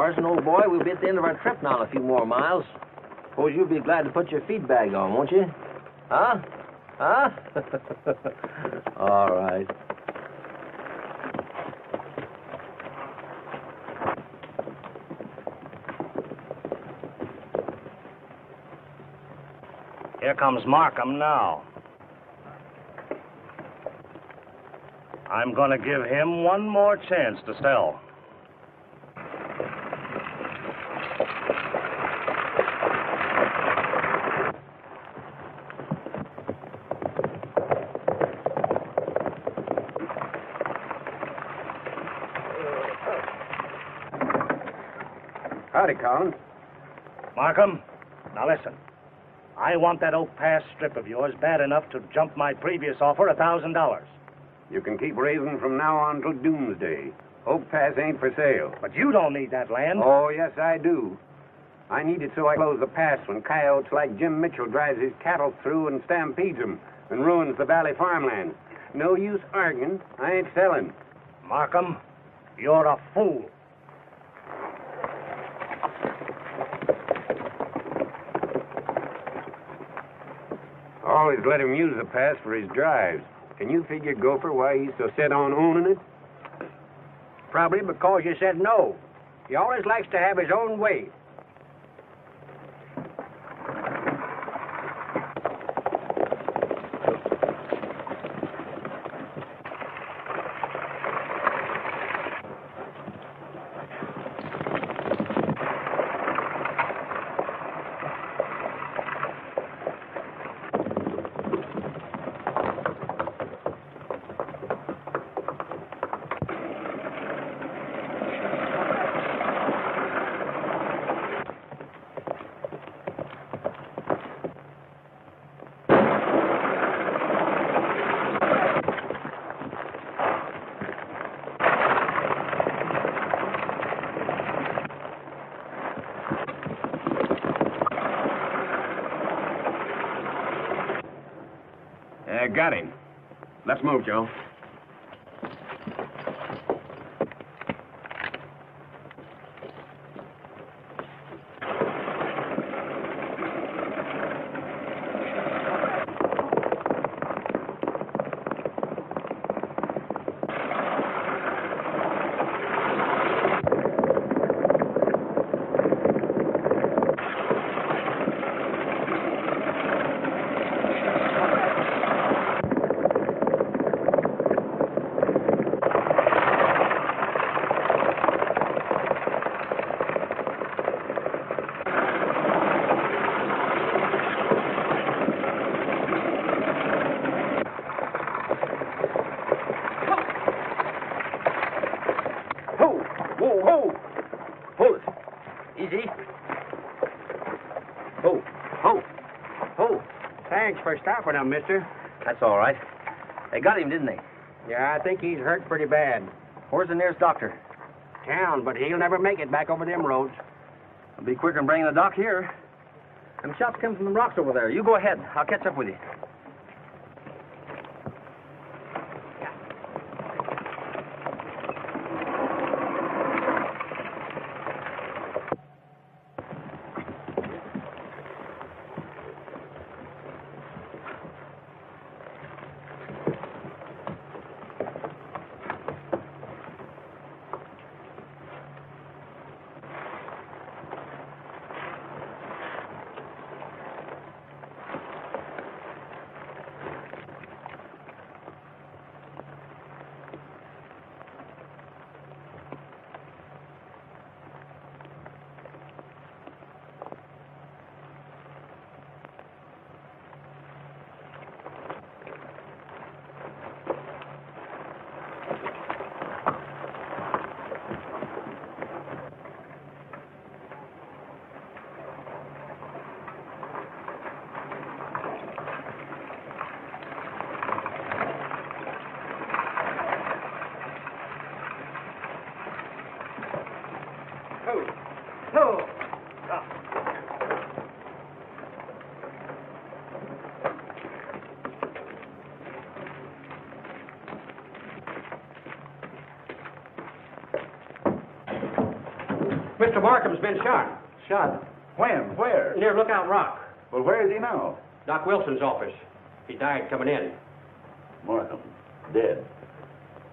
Tarzan, old boy, we'll be at the end of our trip now in a few more miles. Suppose you'll be glad to put your feed bag on, won't you? Huh? Huh? All right. Here comes Markham now. I'm going to give him one more chance to sell. Howdy, Collins. Markham, now listen. I want that Oak Pass strip of yours bad enough to jump my previous offer $1,000. You can keep raising from now on till doomsday. Oak Pass ain't for sale. But you don't need that land. Oh, yes, I do. I need it so I close the pass when coyotes like Jim Mitchell drives his cattle through and stampedes them and ruins the valley farmland. No use arguing. I ain't selling. Markham, you're a fool. Always let him use the pass for his drives. Can you figure, Gopher, why he's so set on owning it? Probably because you said no. He always likes to have his own way. Got him. Let's move, Joe. For stopping him, mister. That's all right. They got him, didn't they? Yeah, I think he's hurt pretty bad. Where's the nearest doctor? Town, but he'll never make it back over them roads. It'll be quicker than bringing the doc here. Them shots come from the rocks over there. You go ahead. I'll catch up with you. Mr. Markham's been shot. Shot? When? Where? Near Lookout Rock. Well, where is he now? Doc Wilson's office. He died coming in. Markham. Dead.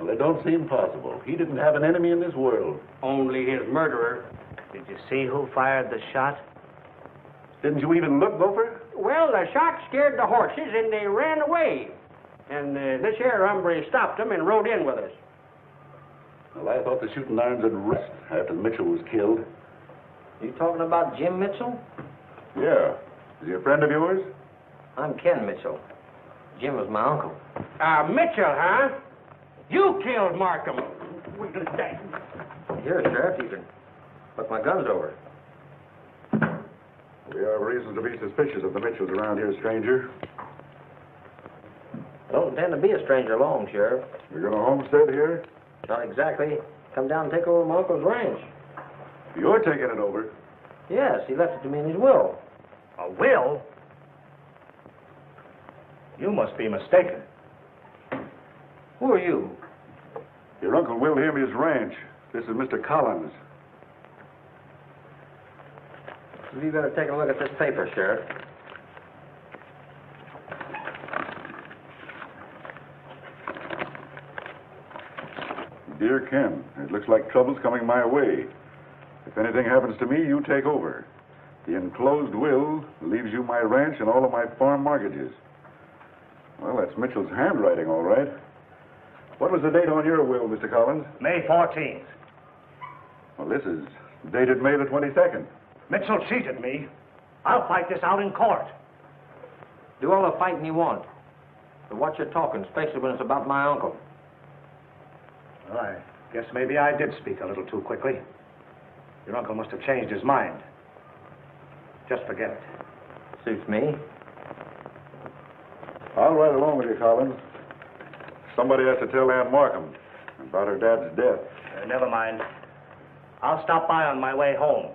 Well, it don't seem possible. He didn't have an enemy in this world. Only his murderer. Did you see who fired the shot? Didn't you even look, Gopher? Well, the shot scared the horses and they ran away. And this here hombre stopped them and rode in with us. Well, I thought the shooting irons had rest after Mitchell was killed. You talking about Jim Mitchell? Yeah. Is he a friend of yours? I'm Ken Mitchell. Jim was my uncle. Mitchell, huh? You killed Markham. Here, Sheriff, you can look my guns over. We have reasons to be suspicious of the Mitchells around here, stranger. I don't intend to be a stranger long, Sheriff. You're going to homestead here? Not exactly. Come down and take over my uncle's ranch. You're taking it over? Yes, he left it to me in his will. A will? You must be mistaken. Who are you? Your uncle willed him his ranch. This is Mr. Collins. You better take a look at this paper, Sheriff. Dear Ken, it looks like trouble's coming my way. If anything happens to me, you take over. The enclosed will leaves you my ranch and all of my farm mortgages. Well, that's Mitchell's handwriting, all right. What was the date on your will, Mr. Collins? May 14th. Well, this is dated May the 22nd. Mitchell cheated me. I'll fight this out in court. Do all the fighting you want. But watch your talking, especially when it's about my uncle. Well, I guess maybe I did speak a little too quickly. Your uncle must have changed his mind. Just forget it. Suits me. I'll ride along with you, Collins. Somebody has to tell Ann Markham about her dad's death. Never mind. I'll stop by on my way home.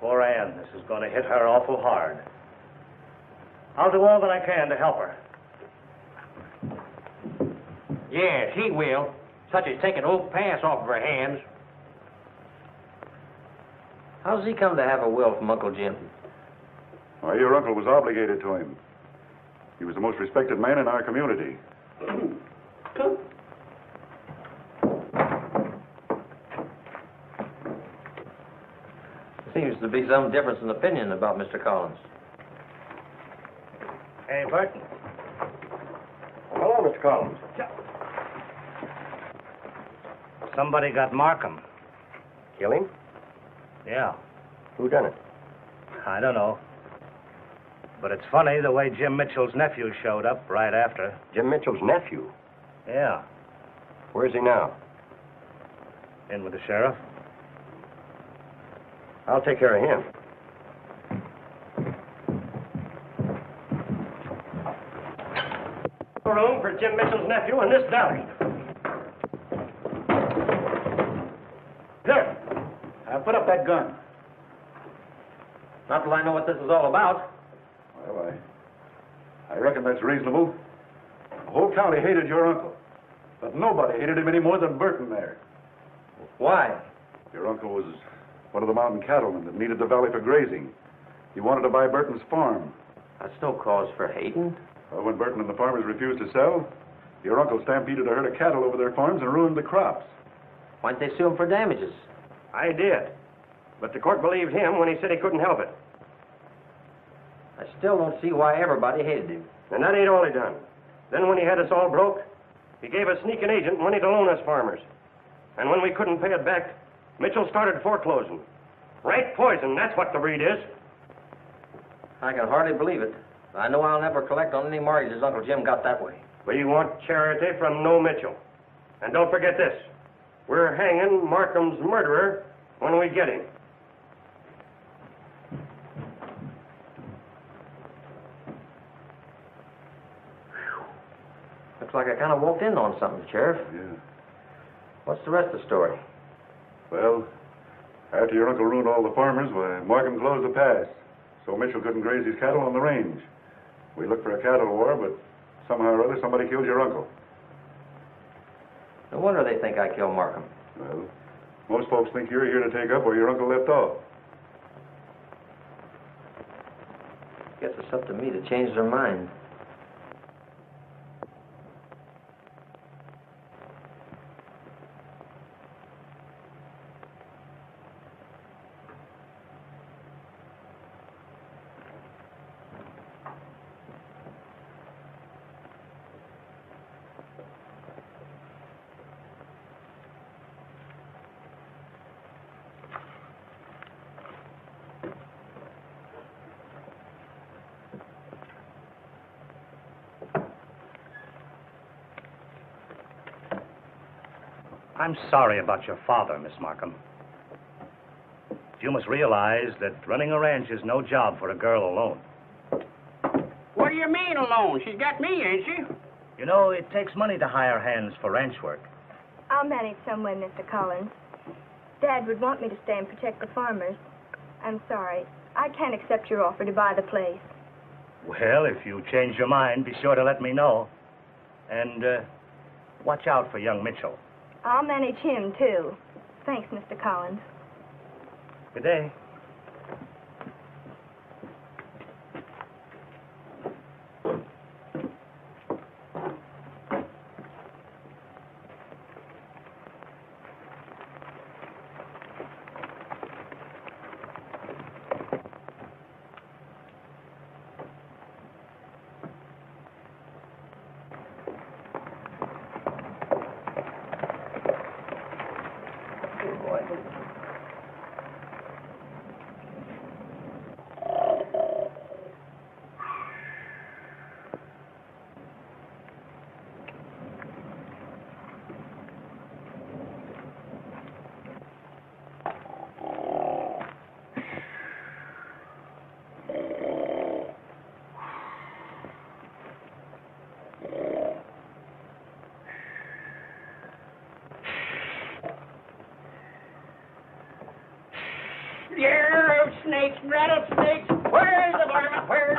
Poor Ann, this is going to hit her awful hard. I'll do all that I can to help her. Yes, he will. Such as taking Oak Pass off of her hands. How's he come to have a will from Uncle Jim? Why, your uncle was obligated to him. He was the most respected man in our community. Seems to be some difference in opinion about Mr. Collins. Hey, Burton. Hello, Mr. Collins. Somebody got Markham. Kill him? Yeah. Who done it? I don't know. But it's funny the way Jim Mitchell's nephew showed up right after. Jim Mitchell's nephew. Yeah. Where's he now? In with the sheriff. I'll take care of him. Room for Jim Mitchell's nephew in this deli. There! Put up that gun. Not till I know what this is all about. Well, I reckon that's reasonable. The whole county hated your uncle. But nobody hated him any more than Burton there. Why? Your uncle was one of the mountain cattlemen that needed the valley for grazing. He wanted to buy Burton's farm. That's no cause for hating. Well, when Burton and the farmers refused to sell, your uncle stampeded a herd of cattle over their farms and ruined the crops. Why'd they sue him for damages? I did. But the court believed him when he said he couldn't help it. I still don't see why everybody hated him. And that ain't all he done. Then when he had us all broke, he gave a sneaking agent money to loan us farmers. And when we couldn't pay it back, Mitchell started foreclosing. Rank poison, that's what the breed is. I can hardly believe it. I know I'll never collect on any mortgages Uncle Jim got that way. We want charity from no Mitchell. And don't forget this. We're hanging Markham's murderer when we get him. Looks like I kind of walked in on something, Sheriff. Yeah. What's the rest of the story? Well, after your uncle ruined all the farmers, why, Markham closed the pass. So Mitchell couldn't graze his cattle on the range. We looked for a cattle war, but somehow or other somebody killed your uncle. No wonder they think I killed Markham. Well, Most folks think you're here to take up where your uncle left off. Guess it's up to me to change their mind. I'm sorry about your father, Miss Markham. You must realize that running a ranch is no job for a girl alone. What do you mean alone? She's got me, ain't she? You know, it takes money to hire hands for ranch work. I'll manage some way, Mr. Collins. Dad would want me to stay and protect the farmers. I'm sorry. I can't accept your offer to buy the place. Well, if you change your mind, be sure to let me know. And watch out for young Mitchell. I'll manage him, too. Thanks, Mr. Collins. Good day. Snakes, rattlesnakes, where's the varmint, where's...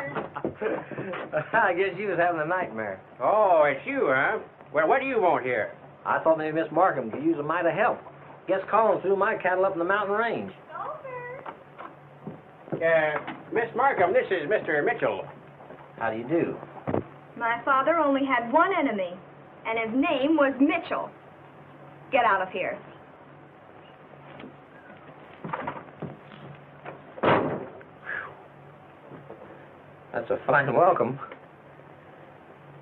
I guess you was having a nightmare. Oh, it's you, huh? Well, what do you want here? I thought maybe Miss Markham could use a mite of help. Guess Collins threw my cattle up in the mountain range. Miss Markham, this is Mr. Mitchell. How do you do? My father only had one enemy, and his name was Mitchell. Get out of here. That's a fine welcome.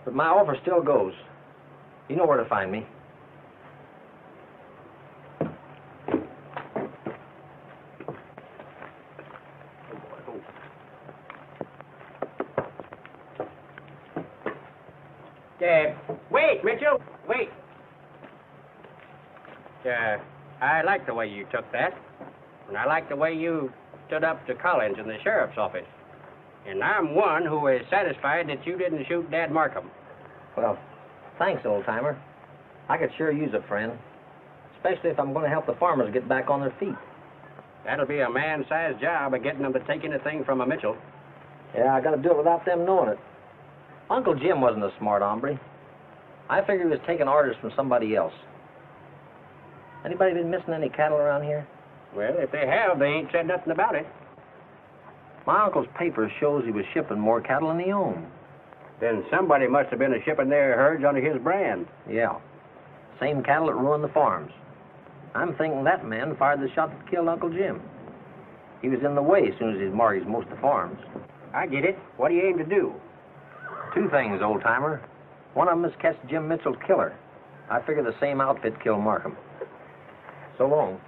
But my offer still goes. You know where to find me. Wait, Mitchell, wait. I like the way you took that. And I like the way you stood up to Collins in the sheriff's office. And I'm one who is satisfied that you didn't shoot Dad Markham. Well, thanks, old-timer. I could sure use a friend, especially if I'm going to help the farmers get back on their feet. That'll be a man-sized job of getting them to take anything from a Mitchell. Yeah, I got to do it without them knowing it. Uncle Jim wasn't a smart hombre. I figured he was taking orders from somebody else. Anybody been missing any cattle around here? Well, if they have, they ain't said nothing about it. My uncle's paper shows he was shipping more cattle than he owned. Then somebody must have been shipping their herds under his brand. Yeah. Same cattle that ruined the farms. I'm thinking that man fired the shot that killed Uncle Jim. He was in the way as soon as he'd mortgaged most of the farms. I get it. What do you aim to do? Two things, old-timer. One of them is catch Jim Mitchell's killer. I figure the same outfit killed Markham. So long.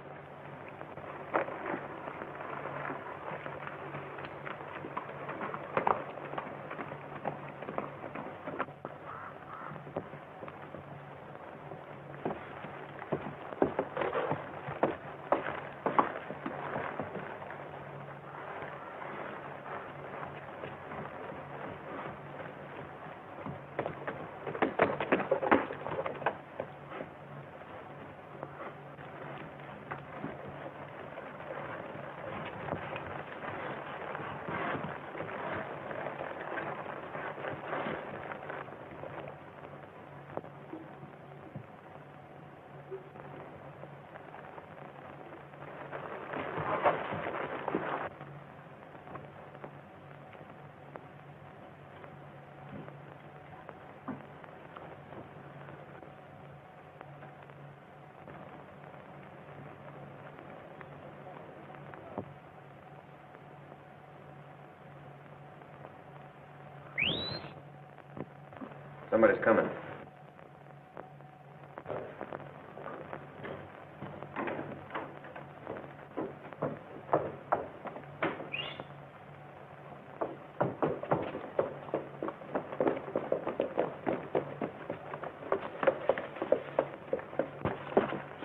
Somebody's coming.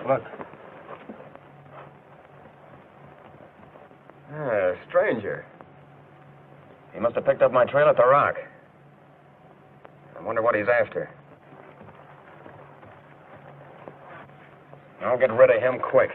Look. A stranger. He must have picked up my trail at the Rock. I wonder what he's after. I'll get rid of him quick.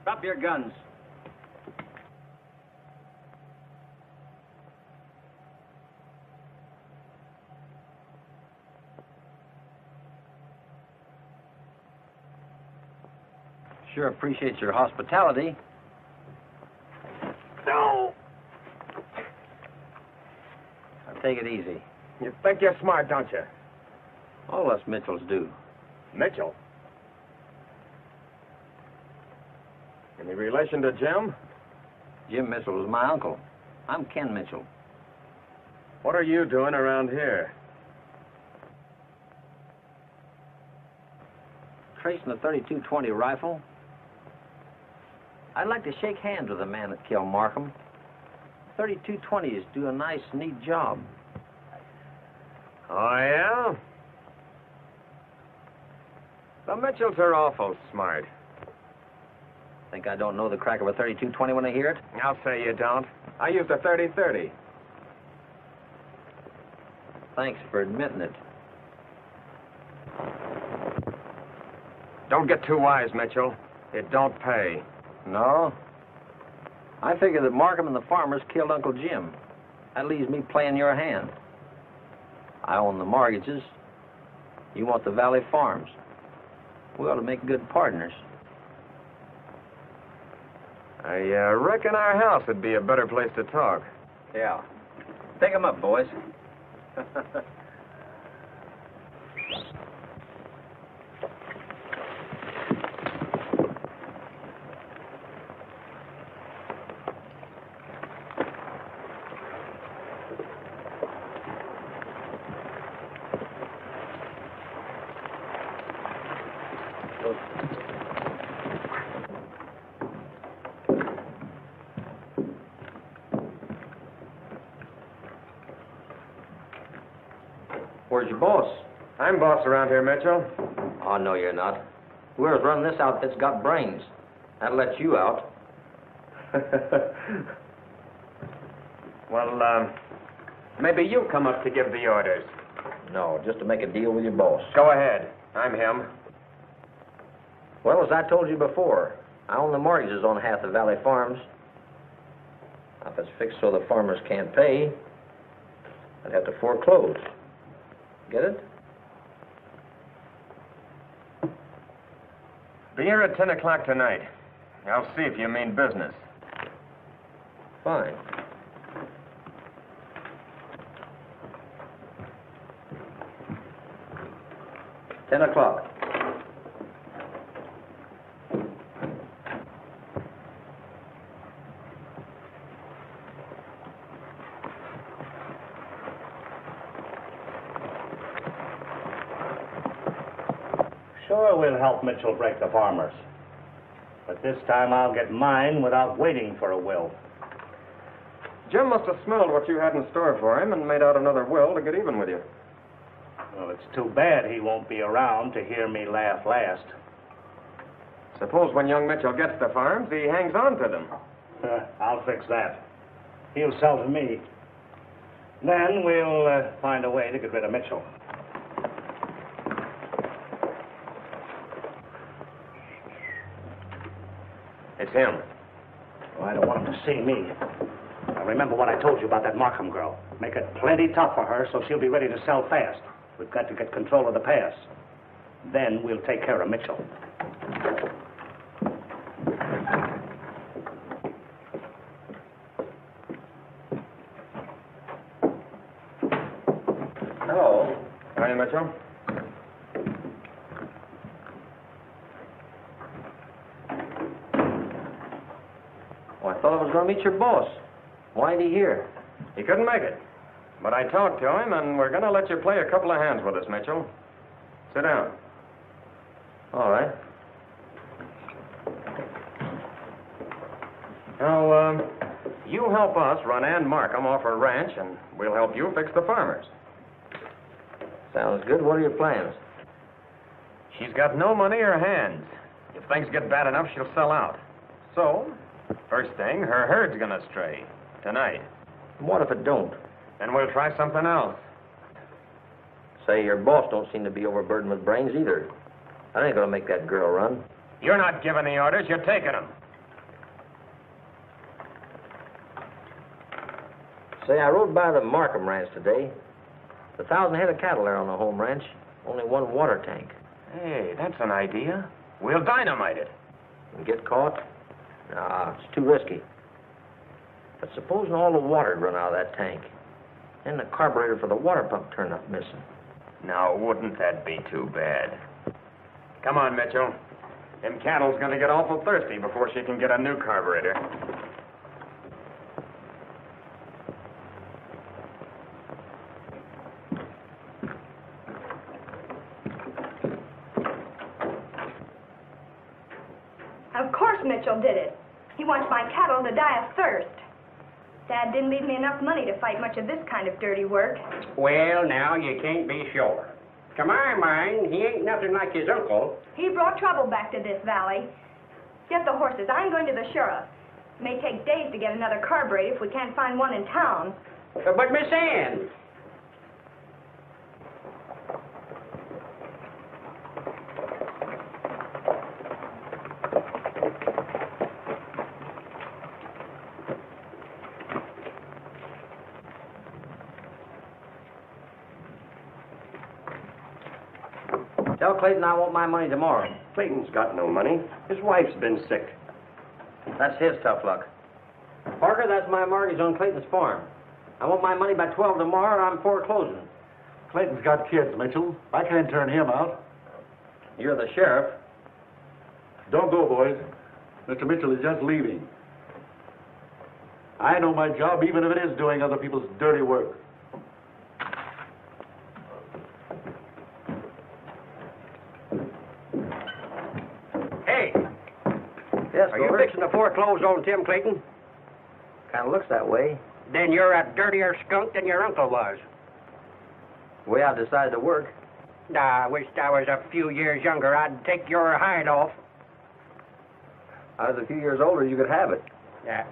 Drop your guns. Sure appreciate your hospitality. No! Now take it easy. You think you're smart, don't you? All us Mitchells do. Mitchell? Any relation to Jim? Jim Mitchell was my uncle. I'm Ken Mitchell. What are you doing around here? Tracing the 32-20 rifle. I'd like to shake hands with the man that killed Markham. 32-20s do a nice, neat job. Oh, yeah? The Mitchells are awful smart. Think I don't know the crack of a 32-20 when I hear it? I'll say you don't. I used a 30-30. Thanks for admitting it. Don't get too wise, Mitchell. It don't pay. No? I figure that Markham and the farmers killed Uncle Jim. That leaves me playing your hand. I own the mortgages. You want the Valley Farms. We ought to make good partners. I reckon our house would be a better place to talk. Yeah. Pick 'em up, boys. Where's your boss? I'm boss around here, Mitchell. Oh, no, you're not. Whoever's running this outfit's got brains. That lets you out. Well, maybe you come up to give the orders. No, just to make a deal with your boss. Go ahead. I'm him. Well, as I told you before, I own the mortgages on half the Valley Farms. Now, if it's fixed so the farmers can't pay, I'd have to foreclose. Get it? Be here at 10 o'clock tonight. I'll see if you mean business. Fine. Ten o'clock. Sure, we'll help Mitchell break the farmers. But this time I'll get mine without waiting for a will. Jim must have smelled what you had in store for him and made out another will to get even with you. Well, it's too bad he won't be around to hear me laugh last. Suppose when young Mitchell gets the farms, he hangs on to them. I'll fix that. He'll sell to me. Then we'll find a way to get rid of Mitchell. It's him. Well, I don't want him to see me. Now, remember what I told you about that Markham girl. Make it plenty tough for her so she'll be ready to sell fast. We've got to get control of the pass. Then we'll take care of Mitchell. Hello. Hi, Mitchell. Well, I thought I was going to meet your boss. Why ain't he here? He couldn't make it. But I talked to him, and we're going to let you play a couple of hands with us, Mitchell. Sit down. All right. Now, you help us run Ann Markham off her ranch, and we'll help you fix the farmers. Sounds good. What are your plans? She's got no money or hands. If things get bad enough, she'll sell out. So, first thing, her herd's gonna stray. Tonight. What if it don't? Then we'll try something else. Say, your boss don't seem to be overburdened with brains either. I ain't gonna make that girl run. You're not giving the orders, you're taking them. Say, I rode by the Markham ranch today. 1,000 head of cattle there on the home ranch. Only one water tank. Hey, that's an idea. We'll dynamite it. And get caught? Nah, it's too risky. But supposing all the water'd run out of that tank, and the carburetor for the water pump turned up missing. Now, wouldn't that be too bad? Come on, Mitchell. Them cattle's gonna get awful thirsty before she can get a new carburetor. Of course Mitchell did it. He wants my cattle to die of thirst. Dad didn't leave me enough money to fight much of this kind of dirty work. Well, now, you can't be sure. To my mind, he ain't nothing like his uncle. He brought trouble back to this valley. Get the horses. I'm going to the sheriff. It may take days to get another carburetor if we can't find one in town. But Miss Ann, Tell Clayton I want my money tomorrow. Clayton's got no money. His wife's been sick. That's his tough luck. Parker, that's my mortgage on Clayton's farm. I want my money by 12 tomorrow or I'm foreclosing. Clayton's got kids, Mitchell. I can't turn him out. You're the sheriff. Don't go, boys. Mr. Mitchell is just leaving. I know my job, even if it is doing other people's dirty work. hey, Yes, are you Lord. fixing to foreclose on Tim Clayton? Kind of looks that way. Then you're a dirtier skunk than your uncle was. The way I've decided to work. I wished I was a few years younger. I'd take your hide off. I was a few years older, you could have it. Yeah.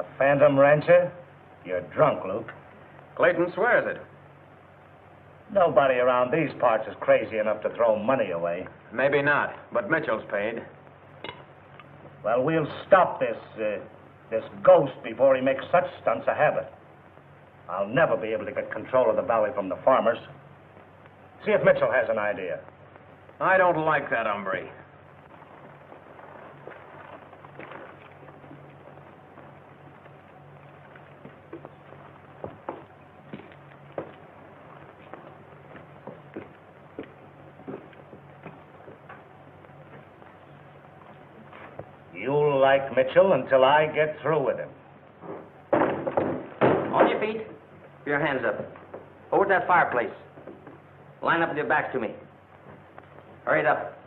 A phantom rancher? You're drunk, Luke. Clayton swears it. Nobody around these parts is crazy enough to throw money away. Maybe not, but Mitchell's paid. Well, we'll stop this ghost before he makes such stunts a habit. I'll never be able to get control of the valley from the farmers. See if Mitchell has an idea. I don't like that hombre. You'll like Mitchell until I get through with him. On your feet. Put your hands up. Over to that fireplace. Line up with your backs to me. Hurry it up.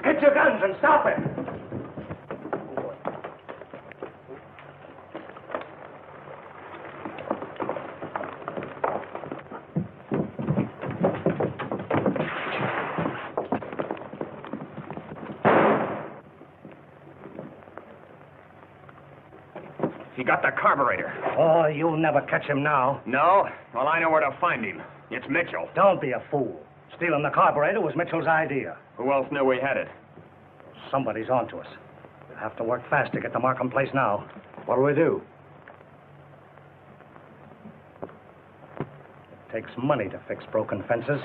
Get your guns and stop it! He got the carburetor. Oh, you'll never catch him now. No? Well, I know where to find him. It's Mitchell. Don't be a fool. Stealing the carburetor was Mitchell's idea. Who else knew we had it? Somebody's onto us. We'll have to work fast to get to Markham Place now. What'll we do? It takes money to fix broken fences,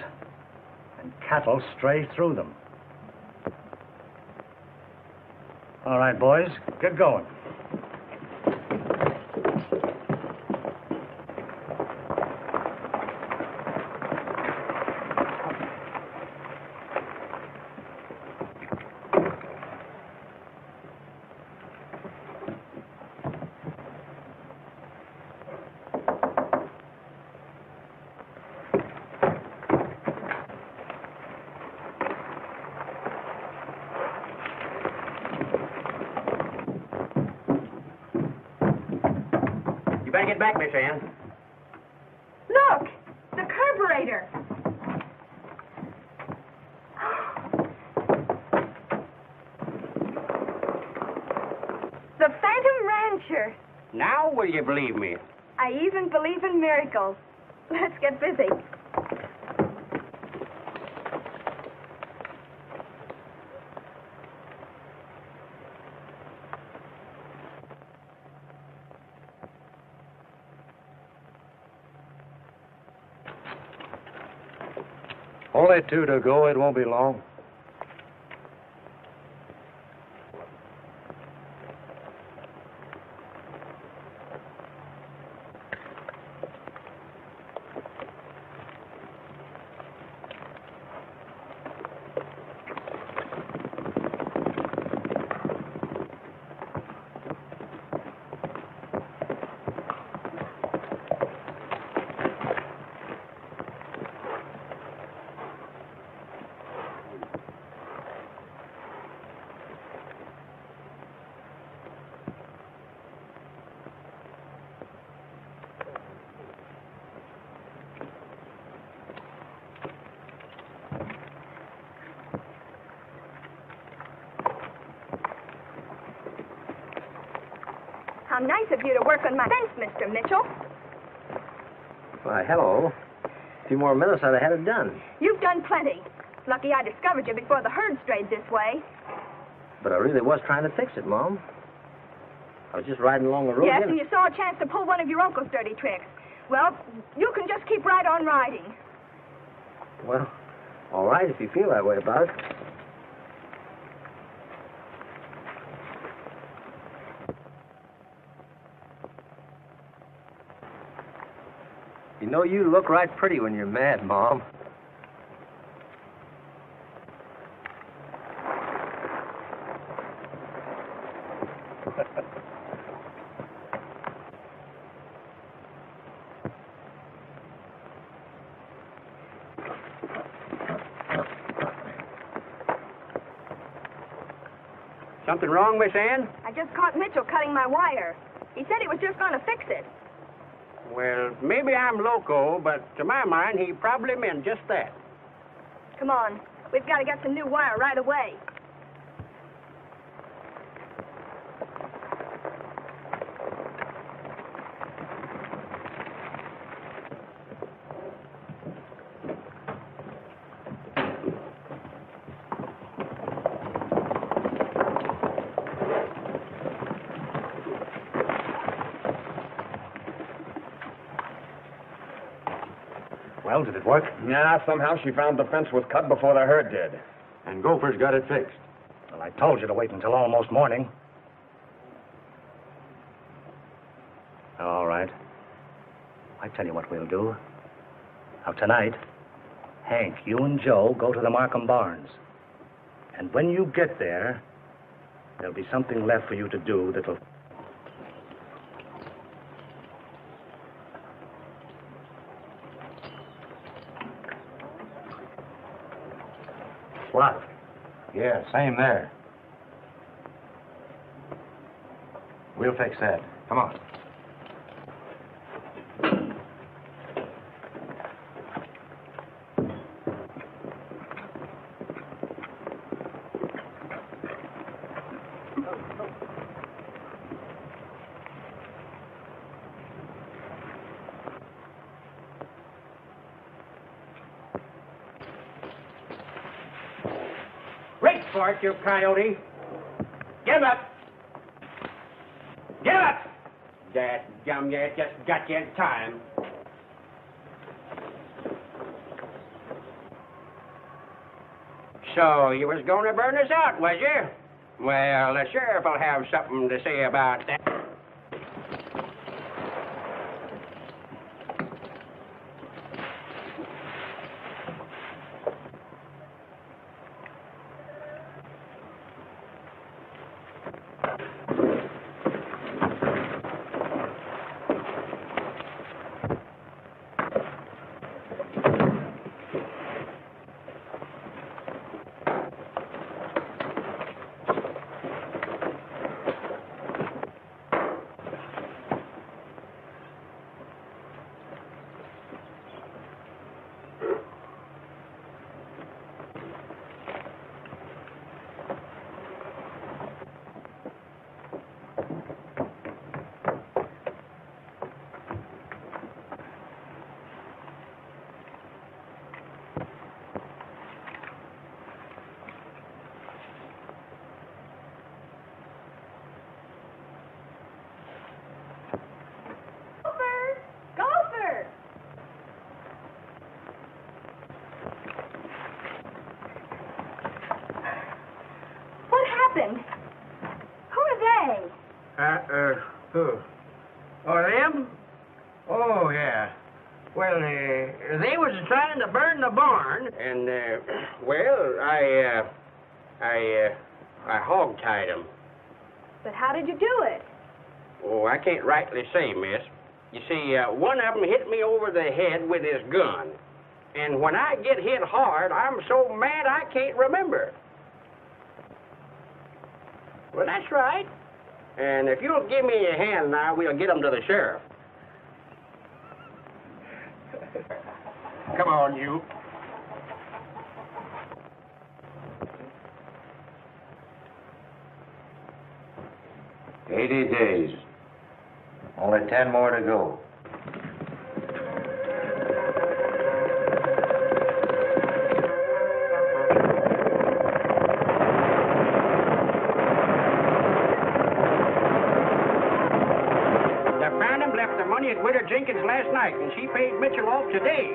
and cattle stray through them. All right, boys, get going. You better get back, Miss Ann. Look! The carburetor! The Phantom Rancher. Now will you believe me? I even believe in miracles. Let's get busy. Only two to go. It won't be long. How nice of you to work on my fence, Mr. Mitchell. Why, hello. A few more minutes, I'd have had it done. You've done plenty. Lucky I discovered you before the herd strayed this way. But I really was trying to fix it, Mom. I was just riding along the road. Yes, and you saw a chance to pull one of your uncle's dirty tricks. Well, you can just keep right on riding. Well, all right, if you feel that way about it. You know, you look right pretty when you're mad, Mom. Something wrong, Miss Ann? I just caught Mitchell cutting my wire. He said he was just going to fix it. Well, maybe I'm loco, but to my mind, he probably meant just that. Come on. We've got to get some new wire right away. Well, did it work? Yeah, somehow she found the fence was cut before the herd did. And Gopher's got it fixed. Well, I told you to wait until almost morning. All right. I tell you what we'll do. Now, tonight, Hank, you and Joe go to the Markham barns. And when you get there, there'll be something left for you to do that'll... What? Yeah, same there. We'll fix that. Come on. Reach for it, you coyote. Give up. Give up. That gum you just got you in time. So you was going to burn us out, was you? Well, the sheriff will have something to say about that. Who are they? Who? Oh, them? Oh, yeah. Well, they was trying to burn the barn, and, well, I hog-tied them. But how did you do it? Oh, I can't rightly say, miss. You see, one of them hit me over the head with his gun. And when I get hit hard, I'm so mad I can't remember. Well, that's right. And if you'll give me a hand now, we'll get them to the sheriff. Come on, you. "80 days. Only 10 more to go." At Widow Jenkins last night, and she paid Mitchell off today.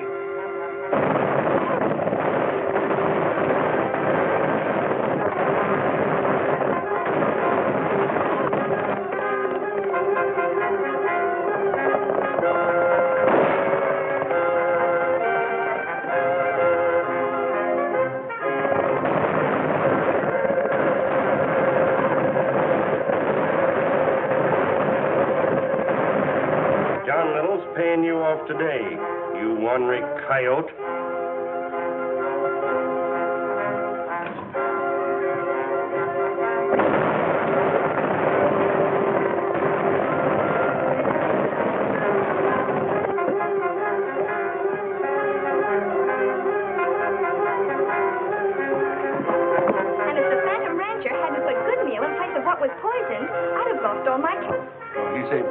Paying you off today, you ornery coyote.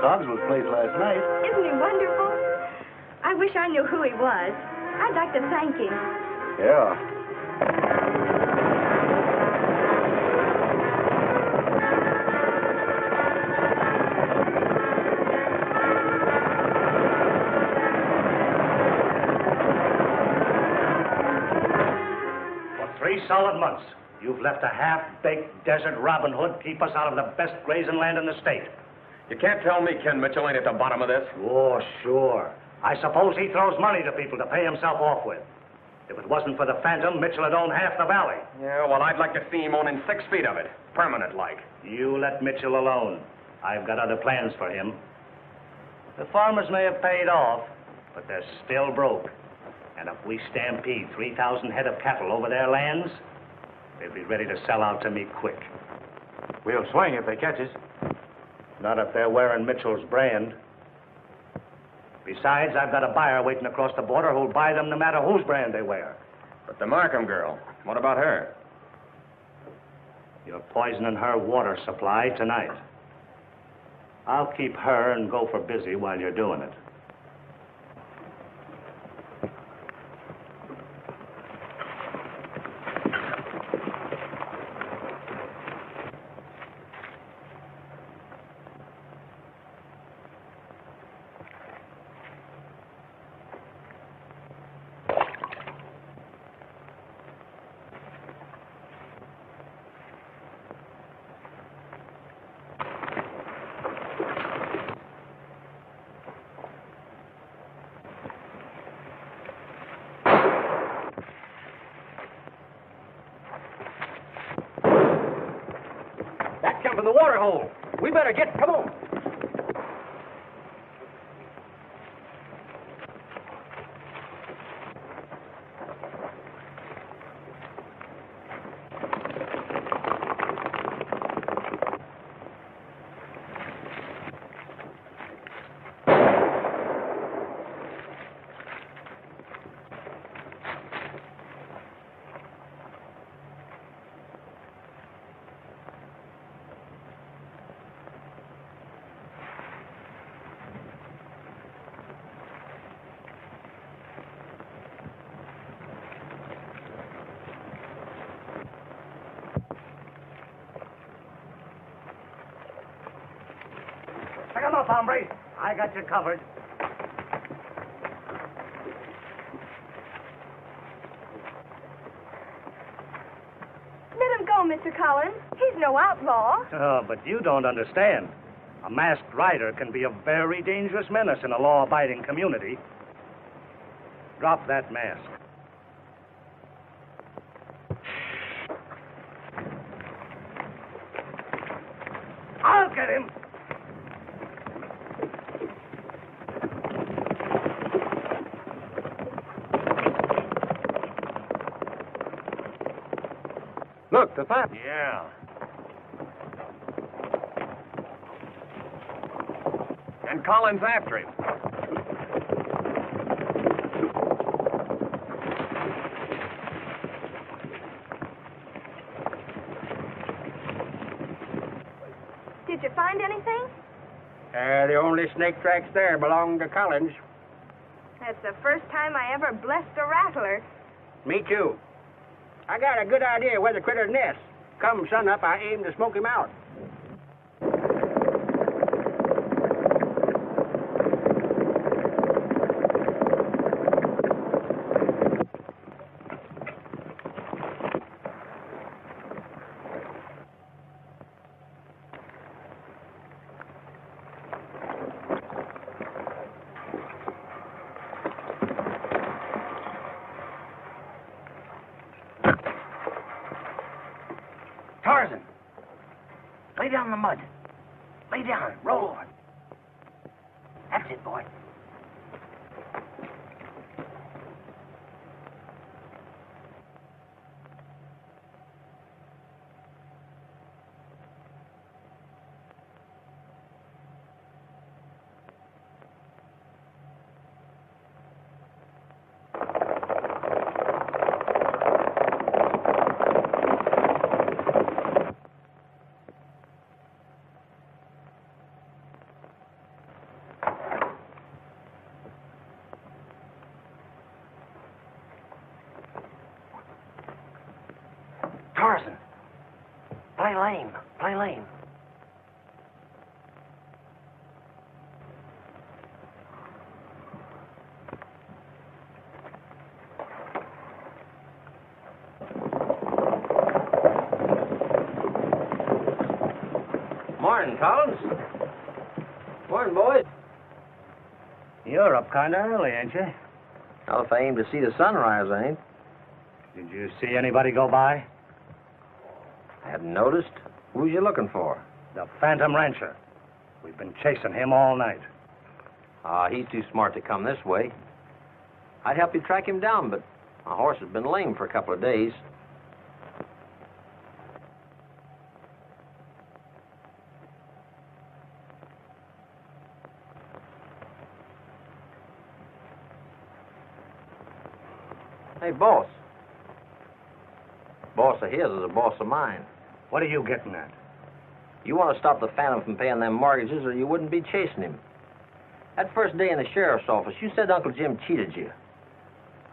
Cogswell's place last night. Isn't he wonderful? I wish I knew who he was. I'd like to thank him. Yeah. For 3 solid months, you've left a half-baked desert Robin Hood keep us out of the best grazing land in the state. You can't tell me Ken Mitchell ain't at the bottom of this. Oh, sure. I suppose he throws money to people to pay himself off with. If it wasn't for the Phantom, Mitchell would own half the valley. Yeah, well, I'd like to see him owning 6 feet of it. Permanent-like. You let Mitchell alone. I've got other plans for him. The farmers may have paid off, but they're still broke. And if we stampede 3,000 head of cattle over their lands, they'll be ready to sell out to me quick. We'll swing if they catch us. Not if they're wearing Mitchell's brand. Besides, I've got a buyer waiting across the border who'll buy them no matter whose brand they wear. But the Markham girl, what about her? You're poisoning her water supply tonight. I'll keep her and Gopher busy while you're doing it. That come from the water hole. We better get, come on. Pick 'em up, hombre. I got you covered. Let him go, Mr. Collins. He's no outlaw. Oh, but you don't understand. A masked rider can be a very dangerous menace in a law-abiding community. Drop that mask. I'll get him. Look, the fat. Yeah. And Collins after him. Did you find anything? The only snake tracks there belong to Collins. That's the first time I ever blessed a rattler. Me too. I got a good idea where the critter's nest. Come sunup, I aim to smoke him out. Tarzan, lay down in the mud. Lay down. Roll over. That's it, boy. Play lame. Play lame. Morning, Collins. Morning, boys. You're up kind of early, ain't you? Well, if I aim to see the sunrise, I ain't. Did you see anybody go by? Hadn't noticed. Who's you looking for? The Phantom Rancher. We've been chasing him all night. He's too smart to come this way. I'd help you track him down, but my horse has been lame for a couple of days. Hey, boss. Boss of his is a boss of mine. What are you getting at? You want to stop the Phantom from paying them mortgages, or you wouldn't be chasing him. That first day in the sheriff's office, you said Uncle Jim cheated you.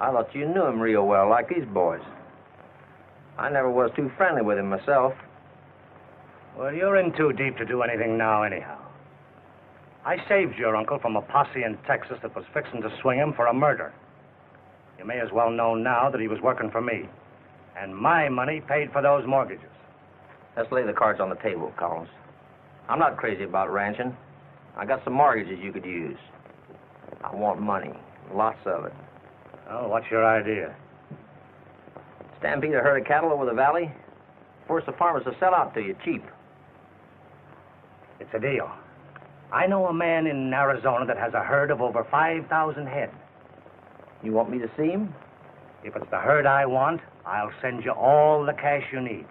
I thought you knew him real well, like these boys. I never was too friendly with him myself. Well, you're in too deep to do anything now, anyhow. I saved your uncle from a posse in Texas that was fixing to swing him for a murder. You may as well know now that he was working for me. And my money paid for those mortgages. Let's lay the cards on the table, Collins. I'm not crazy about ranching. I got some mortgages you could use. I want money, lots of it. Oh, what's your idea? Stampede a herd of cattle over the valley, force the farmers to sell out to you cheap. It's a deal. I know a man in Arizona that has a herd of over 5,000 head. You want me to see him? If it's the herd I want, I'll send you all the cash you need.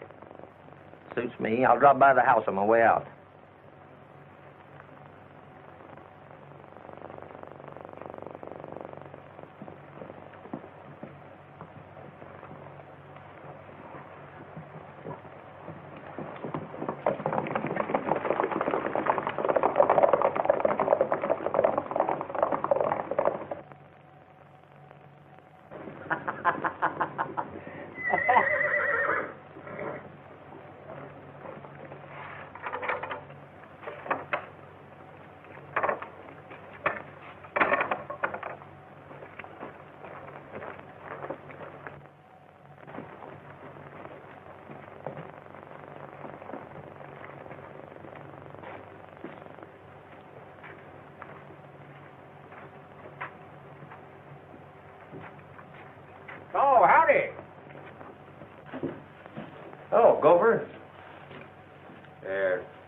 Suits me. I'll drop by the house on my way out. Oh, howdy. Oh, Gopher.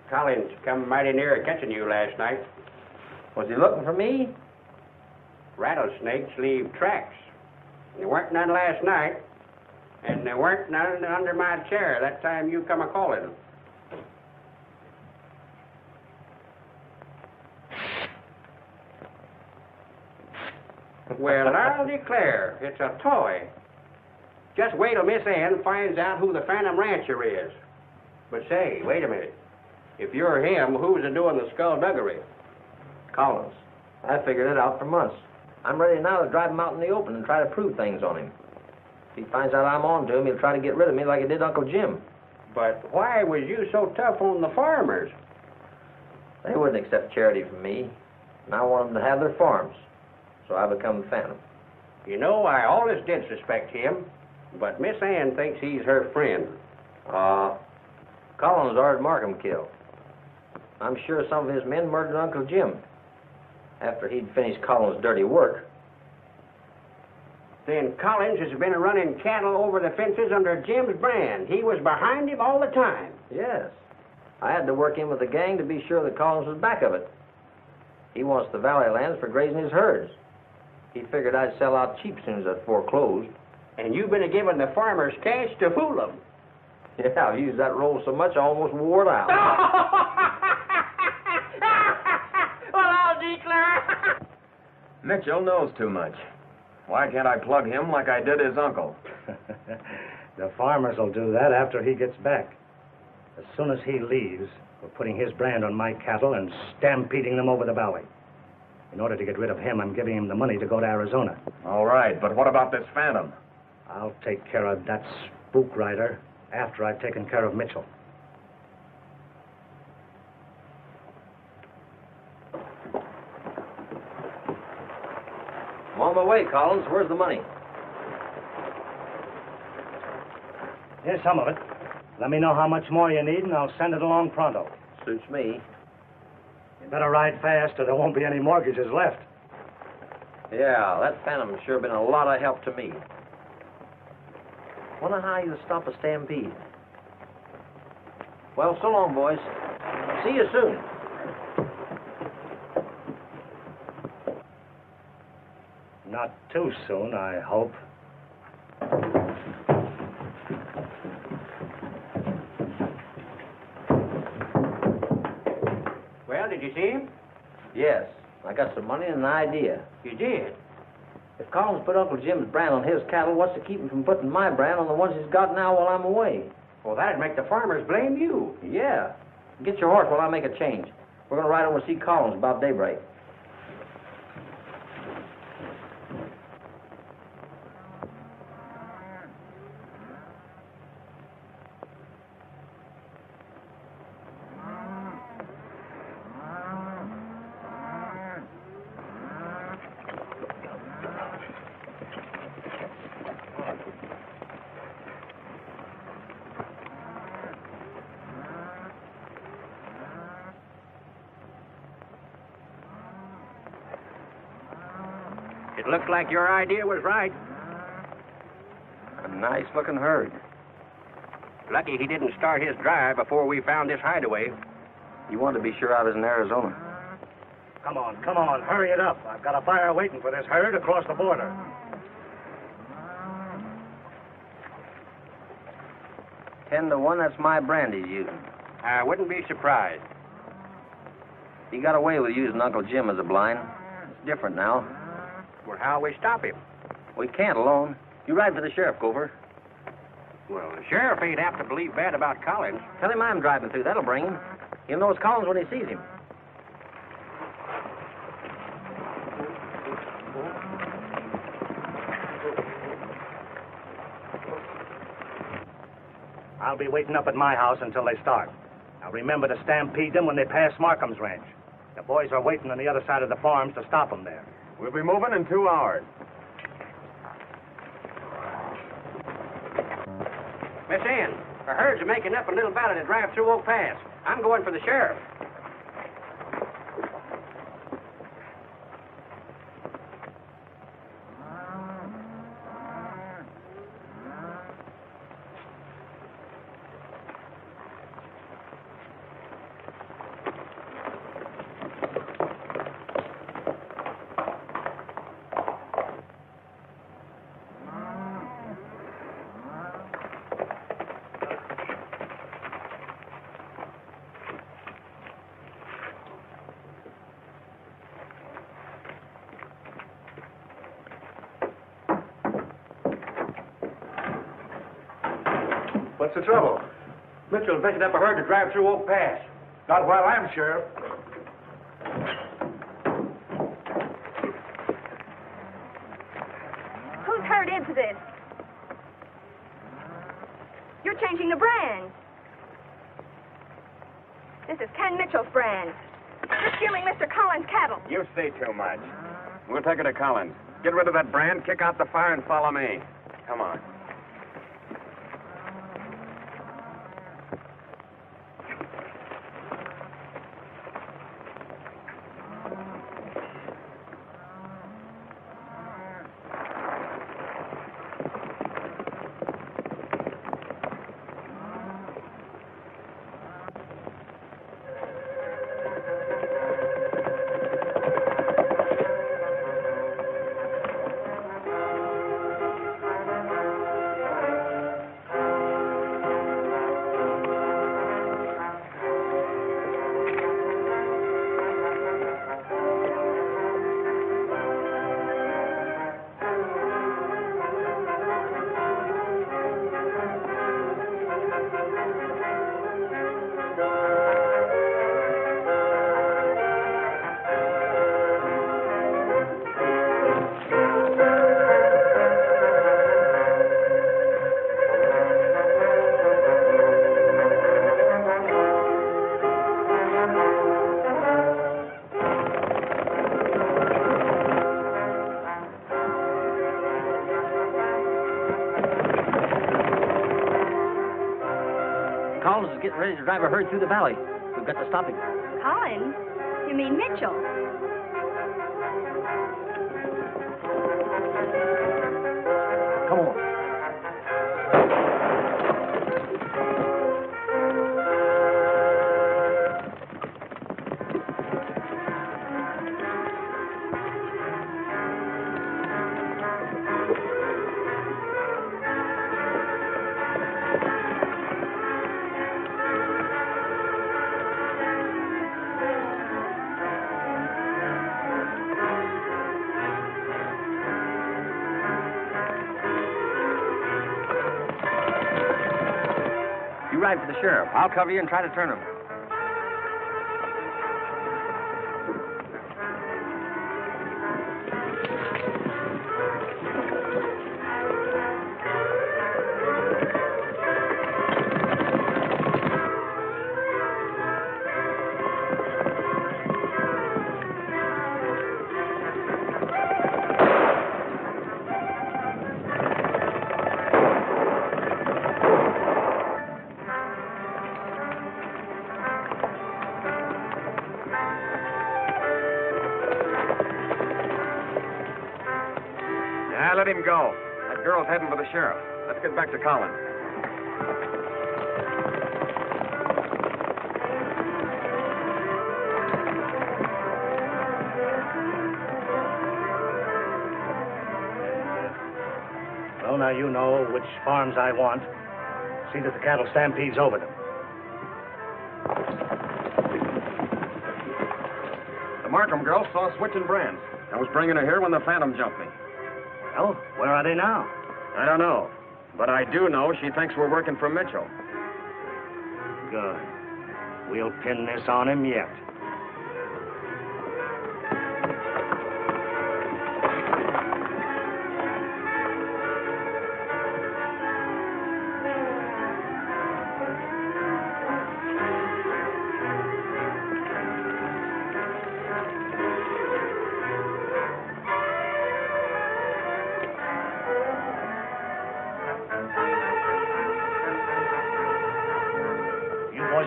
Collins come mighty near catching you last night. Was he looking for me? Rattlesnakes leave tracks. There weren't none last night, and there weren't none under my chair that time you come a-calling. Well, I'll declare, it's a toy. Just wait till Miss Ann finds out who the Phantom Rancher is. But say, wait a minute. If you're him, who's a-doing the skullduggery? Collins. I figured it out for months. I'm ready now to drive him out in the open and try to prove things on him. If he finds out I'm on to him, he'll try to get rid of me like he did Uncle Jim. But why was you so tough on the farmers? They wouldn't accept charity from me, and I want them to have their farms. So I become the Phantom. You know, I always did suspect him, but Miss Ann thinks he's her friend. Collins ordered Markham killed. I'm sure some of his men murdered Uncle Jim after he'd finished Collins' dirty work. Then Collins has been running cattle over the fences under Jim's brand. He was behind him all the time. Yes. I had to work in with the gang to be sure that Collins was back of it. He wants the valley lands for grazing his herds. He figured I'd sell out cheap soon as I foreclosed. And you've been giving the farmers cash to fool them. Yeah, I've used that roll so much I almost wore it out. Well, I'll declare. Mitchell knows too much. Why can't I plug him like I did his uncle? The farmers will do that after he gets back. As soon as he leaves, we're putting his brand on my cattle and stampeding them over the valley. In order to get rid of him, I'm giving him the money to go to Arizona. All right, but what about this Phantom? I'll take care of that spook rider after I've taken care of Mitchell. my way, Collins. Where's the money? Here's some of it. Let me know how much more you need, and I'll send it along pronto. Suits me. You better ride fast, or there won't be any mortgages left. Yeah, that Phantom's sure been a lot of help to me. Wonder how you stop a stampede. Well, so long, boys. See you soon. Not too soon, I hope. Well, did you see him? Yes, I got some money and an idea. You did? If Collins put Uncle Jim's brand on his cattle, what's to keep him from putting my brand on the ones he's got now while I'm away? Well, that'd make the farmers blame you. Yeah. Get your horse while I make a change. We're going to ride over to see Collins about daybreak. It looks like your idea was right. A nice-looking herd. Lucky he didn't start his drive before we found this hideaway. You wanted to be sure I was in Arizona. Come on, hurry it up. I've got a buyer waiting for this herd across the border. 10-1, that's my brand he's using. I wouldn't be surprised. He got away with using Uncle Jim as a blind. It's different now. Well, how'll we stop him? We can't alone. You ride for the sheriff, Gopher. Well, the sheriff ain't apt to believe bad about Collins. Tell him I'm driving through. That'll bring him. He'll know it's Collins when he sees him. I'll be waiting up at my house until they start. Now remember to stampede them when they pass Markham's ranch. The boys are waiting on the other side of the farms to stop them there. We'll be moving in 2 hours. Miss Ann, our herds are making up a little valley to drive through Oak Pass. I'm going for the sheriff. What's the trouble? Mitchell's making up a herd to drive through Oak Pass. Not while I'm sheriff. Whose herd is this? You're changing the brand. This is Ken Mitchell's brand. You're stealing Mr. Collins' cattle. You say too much. We'll take her to Collins. Get rid of that brand, kick out the fire, and follow me. Come on. Collins is getting ready to drive a herd through the valley. We've got to stop him. Collins? You mean Mitchell? Come on. You ride for the sheriff. I'll cover you and try to turn him. Let him go. That girl's heading for the sheriff. Let's get back to Collins. Well, now you know which farms I want. See that the cattle stampedes over them. The Markham girl saw us switching brands. I was bringing her here when the Phantom jumped me. Well, where are they now? I don't know. But I do know she thinks we're working for Mitchell. Good. We'll pin this on him yet.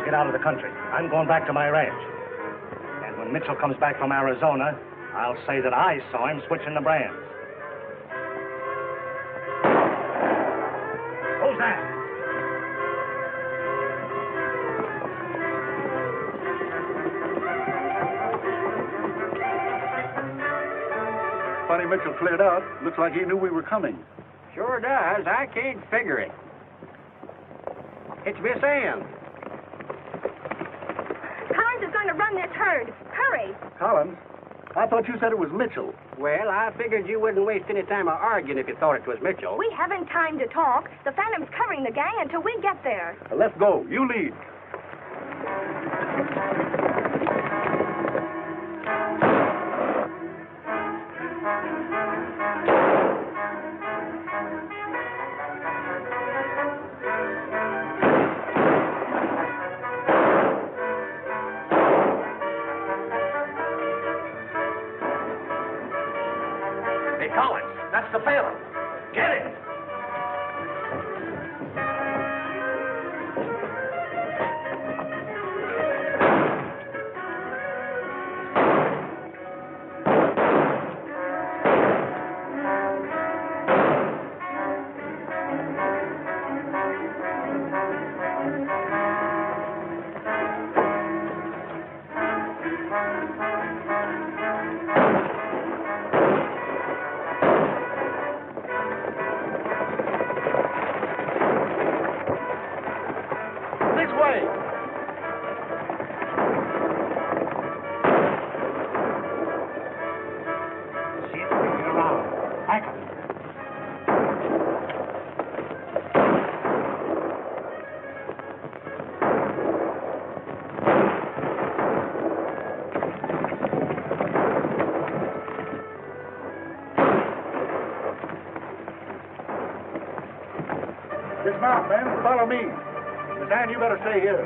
Get out of the country. I'm going back to my ranch. And when Mitchell comes back from Arizona, I'll say that I saw him switching the brands. Who's that? Funny Mitchell cleared out. Looks like he knew we were coming. Sure does. I can't figure it. It's Miss Ann. Collins is going to run this herd. Hurry. Collins, I thought you said it was Mitchell. Well, I figured you wouldn't waste any time arguing if you thought it was Mitchell. We haven't time to talk. The Phantom's covering the gang until we get there. Let's go. You lead. Collins, that's the Phantom. Get it! Dismount, men. Follow me. Miss Ann, you better stay here.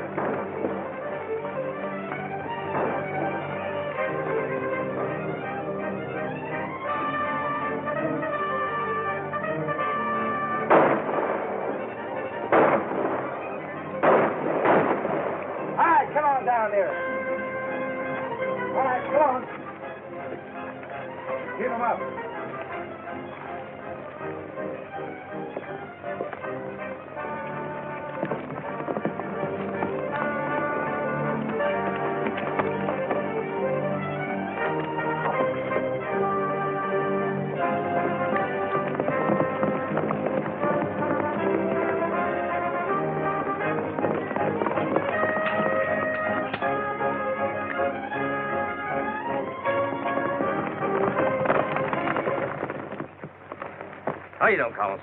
How you doing, Collins?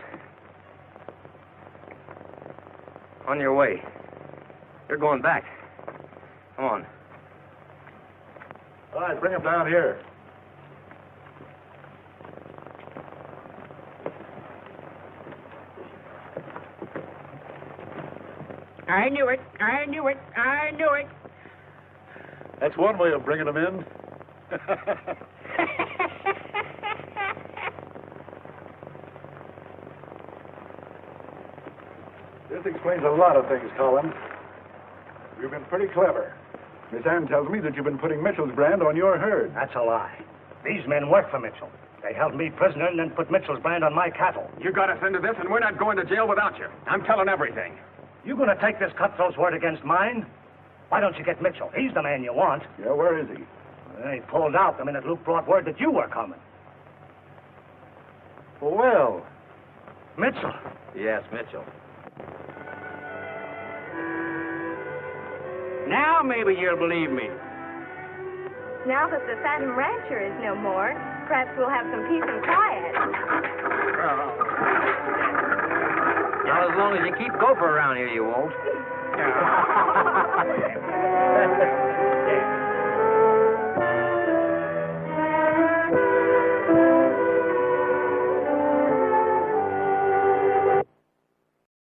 On your way. You're going back. Come on. All right, bring him down here. I knew it. I knew it. I knew it. That's one way of bringing him in. This explains a lot of things, Collins. You've been pretty clever. Miss Ann tells me that you've been putting Mitchell's brand on your herd. That's a lie. These men work for Mitchell. They held me prisoner and then put Mitchell's brand on my cattle. You got us into this, and we're not going to jail without you. I'm telling everything. You going to take this cutthroat's word against mine? Why don't you get Mitchell? He's the man you want. Yeah, where is he? Well, he pulled out the minute Luke brought word that you were coming. Well. Mitchell. Yes, Mitchell. Now maybe you'll believe me. Now that the Phantom Rancher is no more, perhaps we'll have some peace and quiet. Not as long as you keep Gopher around here, you won't.